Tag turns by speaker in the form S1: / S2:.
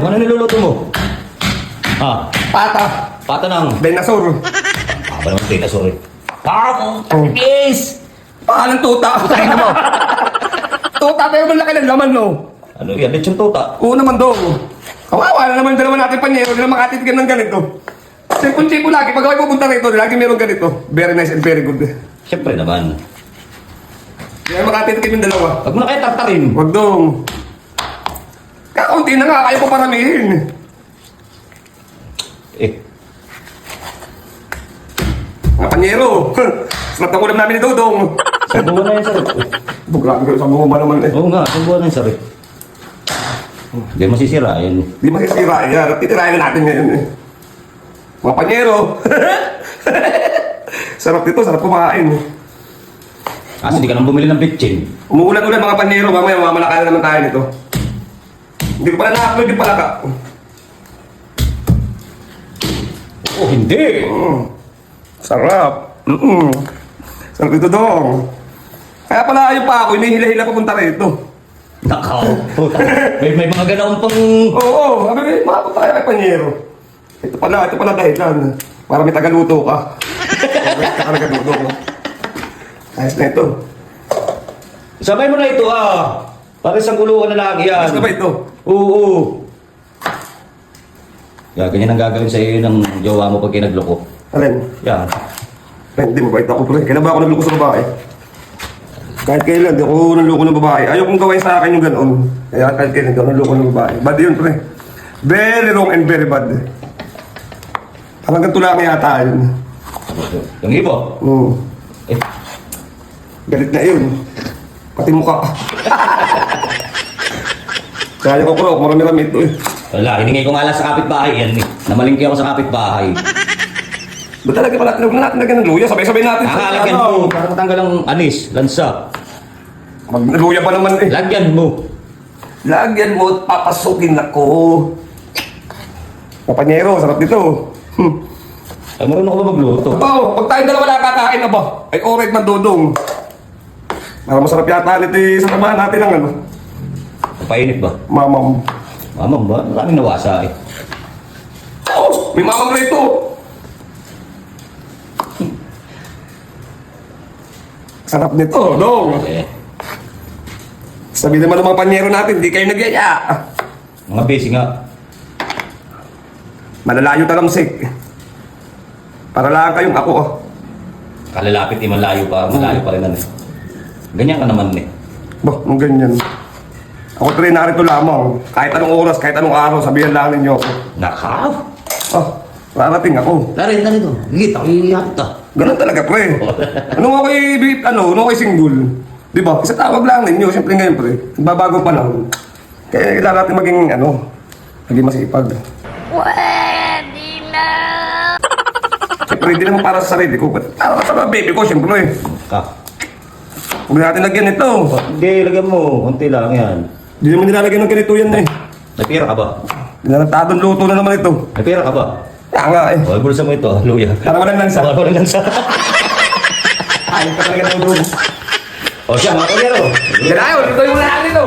S1: Ano niluluto mo? Ha?
S2: Pata.
S1: Pata ng...
S2: Dinosaur.
S1: Aba naman dinosaur eh.
S2: Oh.
S1: Yes!
S2: Pangalan tuta. Tayo mo. Tuta, pero malaki ng laman, no?
S1: Ano yan? Lechon tuta.
S2: Oo naman daw. Kawawa na naman dalawa natin panyero. Hindi na makatitigyan ng ganito. Sipon-sipo lagi. Pag ako'y pupunta rito, lagi meron ganito. Very nice and very good.
S1: Siyempre naman.
S2: Kaya makatitigyan yung dalawa.
S1: Huwag mo na kayo tartarin.
S2: Wag dong. Kakaunti na nga, kaya ko paramihin.
S1: Eh,
S2: Mga panyero. Sarap na kulam namin ni Dodong.
S1: sabuhan na yung sarap.
S2: Bugrabe ko sa bumaba naman eh.
S1: Oo nga, sabuhan na yung sarap. Hindi masisira yan.
S2: Di masisira yan. Titirahin na natin ngayon eh. Mga panyero. Sarap dito, sarap kumain.
S1: Kasi hindi ka nang bumili ng bitchin.
S2: Umuulan-ulan mga panyero. Mamaya mamalakalan naman tayo nito. Hindi ko pala na-upload yung palaka.
S1: Oh, hindi!
S2: Sarap. Sarap dito dong. Kaya pala ayaw pa ako, hinihila-hila papunta rito.
S1: Nakaw. May mga ganaon pang...
S2: Oo, sabi ko, makapunta tayo kay Panyero. Ito pala dahilan. Para may tagaluto ka. May tagaluto ka. Ayos na ito.
S1: Sabay mo na ito ah! Para isang kuluan na lang yan.
S2: Ayos na ba ito?
S1: Oo. Yeah, ganyan ang gagawin sa iyo ng jowa mo pag kinagloko.
S2: Alin?
S1: Yan.
S2: Hindi, mabait ako pre. Kailan ba ako nagloko sa babae? Kahit kailan, di ako nagloko ng babae. Ayaw kong gawin sa akin yung ganoon. Kaya kahit kailan, di ako nagloko ng babae. Bad yun pre. Very wrong and very bad. Parang ganito lang yata yun.
S1: Yung ibo?
S2: Oo.
S1: Eh,
S2: Galit na yun. Pati mukha. Kaya ko bro, marami-rami ito eh.
S1: wala, hiningay ko nga lang sa kapitbahay yan eh. Namalingki ako sa kapitbahay.
S2: Ba't talaga pala, huwag na natin lagyan ng luya. Sabay-sabay natin.
S1: Nakalagyan mo para matanggal ang anis, lansa.
S2: Mag-luya pa naman eh.
S1: Lagyan mo.
S2: Lagyan mo at papasukin ako. Kapanyero, sarap dito.
S1: Ay, marunong ko ba magluto?
S2: Oo, pag tayong dalawa lang kakain aba, ay alright man dodong. Para masarap yata nito eh, sa tamahan natin ang ano.
S1: Painit ba?
S2: Mamam.
S1: Mamang ba? Maraming nawasa eh.
S2: Oh, may mamam rito. Sarap nito, dong.
S1: Eh,
S2: Sabi naman ng mga panyero natin, di kayo nagyaya.
S1: mga basic nga.
S2: Malalayo talamsik. Para lang kayong ako. Oh.
S1: Kalalapit eh, malayo pa rin ano eh. Ganyan ka naman eh.
S2: Bah, ang ganyan. Ako tuloy narito lamang. Kahit anong oras, kahit anong araw, sabihan lang ninyo ako.
S1: Nakaw!
S2: Oh, rarating ako.
S1: Larin na nito. Higit ako ihapit ah.
S2: Ganun talaga, pre. Ano kay single? Di ba? Isa tawag lang ninyo. Siyempre ngayon, pre. Babago pa lang. Kaya kailangan natin maging masipag.
S3: Pwede na!
S2: Siyempre, hindi naman para sa sarili ko. Para sa mga baby ko, siyempre.
S1: Ka.
S2: Huwag natin lagyan ito.
S1: Hindi, lagyan mo. Kunti lang yan.
S2: Hindi naman nilalagyan ng ganito yan eh.
S1: May pera ka ba?
S2: Dinatadong luto na naman ito.
S1: May pera ka ba?
S2: Kaya nga eh.
S1: O, bulsa mo ito. Luya.
S2: Para walang lansa.
S1: Wala lang sa...
S2: Ayun ka talaga ng dulo.
S1: O siya, mga kunyero.
S2: Yan ayaw, ito yung lahat nito.